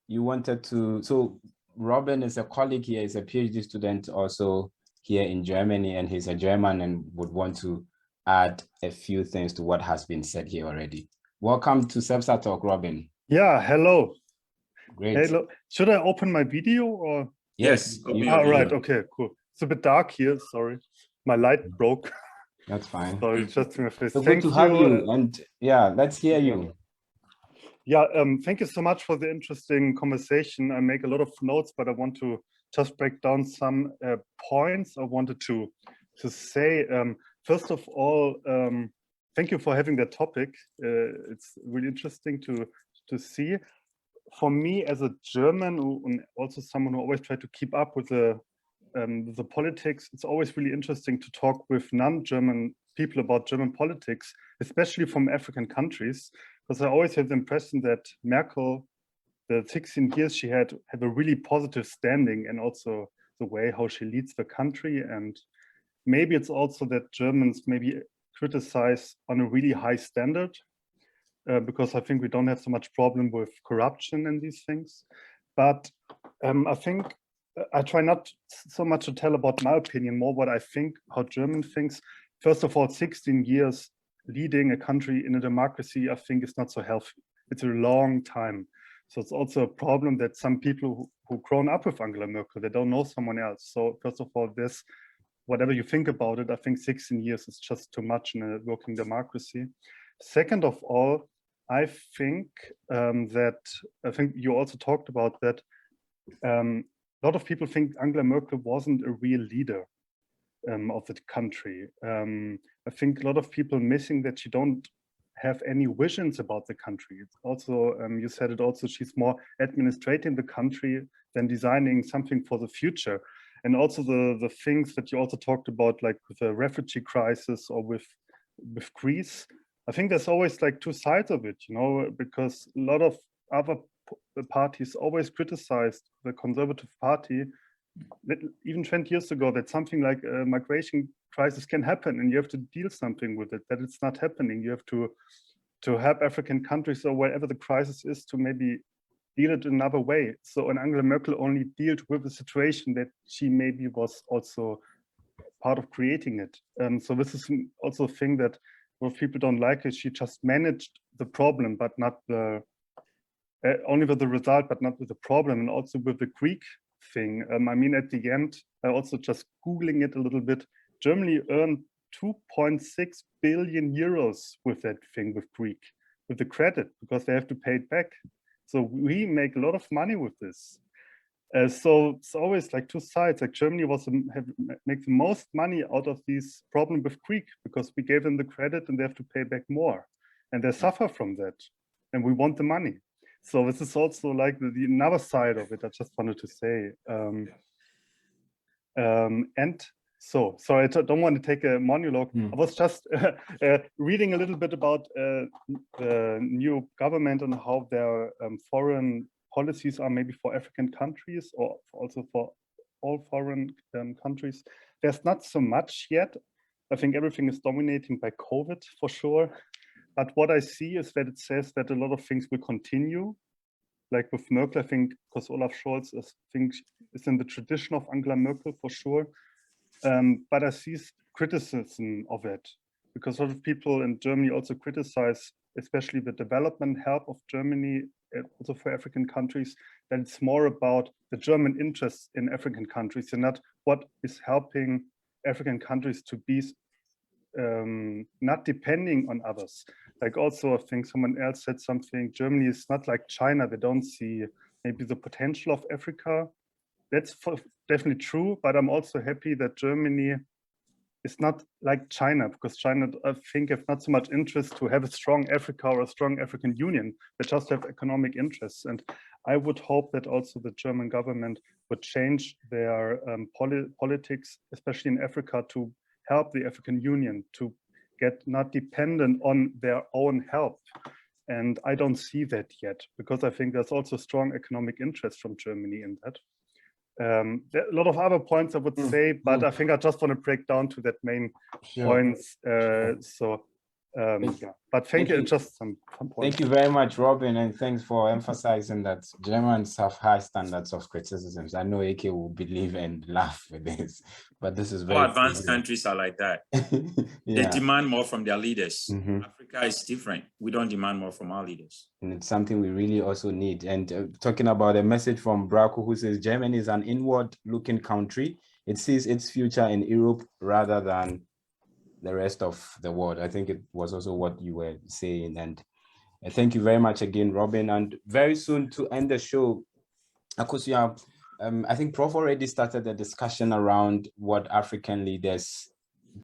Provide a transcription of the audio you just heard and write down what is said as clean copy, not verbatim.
you wanted to, so Robin is a colleague here, is a PhD student also here in Germany, and he's a German and would want to add a few things to what has been said here already. Welcome to CEPSA Talk, Robin. Yeah, hello. Great. Hello. Should I open my video or? Yes. Right. Okay, cool. It's a bit dark here. Sorry. My light broke. That's fine. Sorry, just to my face. So good to have you. And yeah, let's hear you. Yeah, thank you so much for the interesting conversation. I make a lot of notes, but I want to just break down some points I wanted to say. First of all, thank you for having that topic. It's really interesting to see. For me, as a German, and also someone who always try to keep up with the politics, it's always really interesting to talk with non-German people about German politics, especially from African countries, because I always have the impression that Merkel, the 16 years she had, have a really positive standing, and also the way how she leads the country. And maybe it's also that Germans maybe criticize on a really high standard, because I think we don't have so much problem with corruption and these things. But I think I try not so much to tell about my opinion, more what I think, how German thinks. First of all, 16 years leading a country in a democracy, I think is not so healthy. It's a long time. So it's also a problem that some people who grown up with Angela Merkel, they don't know someone else. So first of all, this, whatever you think about it, I think 16 years is just too much in a working democracy. Second of all, I think I think you also talked about that. A lot of people think Angela Merkel wasn't a real leader of the country. I think a lot of people missing that she don't have any visions about the country. It's also, you said it also, she's more administrating the country than designing something for the future. And also the things that you also talked about, like with the refugee crisis or with Greece, I think there's always like two sides of it, you know, because a lot of other parties always criticized the Conservative Party, that even 20 years ago, that something like a migration crisis can happen and you have to deal something with it, that it's not happening. You have to help African countries or wherever the crisis is to maybe deal it another way. So, and Angela Merkel only dealt with the situation that she maybe was also part of creating it. So this is also a thing that what people don't like is she just managed the problem, but not the, only with the result, but not with the problem. And also with the Greek thing. I mean, at the end, I also just Googling it a little bit, Germany earned 2.6 billion euros with that thing with Greek, with the credit, because they have to pay it back. So we make a lot of money with this. So it's always like two sides. Like Germany make the most money out of this problem with Greek because we gave them the credit and they have to pay back more, and they suffer from that, and we want the money. So this is also like the another side of it. I just wanted to say, and so sorry, I don't want to take a monologue. I was just reading a little bit about the new government and how their foreign policies are maybe for African countries or also for all foreign countries. There's not so much yet. I think everything is dominating by COVID for sure. But what I see is that it says that a lot of things will continue. Like with Merkel, I think, because Olaf Scholz is in the tradition of Angela Merkel for sure. But I see criticism of it because a lot of people in Germany also criticize, especially the development help of Germany, also for African countries, that it's more about the German interests in African countries and not what is helping African countries to be not depending on others. Like also, I think someone else said something, Germany is not like China. They don't see maybe the potential of Africa. That's definitely true, but I'm also happy that Germany is not like China, because China, I think, have not so much interest to have a strong Africa or a strong African Union. They just have economic interests. And I would hope that also the German government would change their politics, especially in Africa, to help the African Union to get not dependent on their own help. And I don't see that yet, because I think there's also strong economic interest from Germany in that. There are a lot of other points I would say, but I think I just want to break down to that main points. So Yeah, but thank you. Just some points. Thank you very much, Robin, and thanks for emphasizing that Germans have high standards of criticisms. I know AK will believe and laugh with this, but this is very All advanced countries are like that. yeah. They demand more from their leaders. Mm-hmm. Africa is different. We don't demand more from our leaders. And it's something we really also need. And talking about a message from Braco, who says Germany is an inward-looking country. It sees its future in Europe rather than the rest of the world. I think it was also what you were saying. And thank you very much again, Robin. And very soon to end the show, Akosua, I think Prof already started the discussion around what African leaders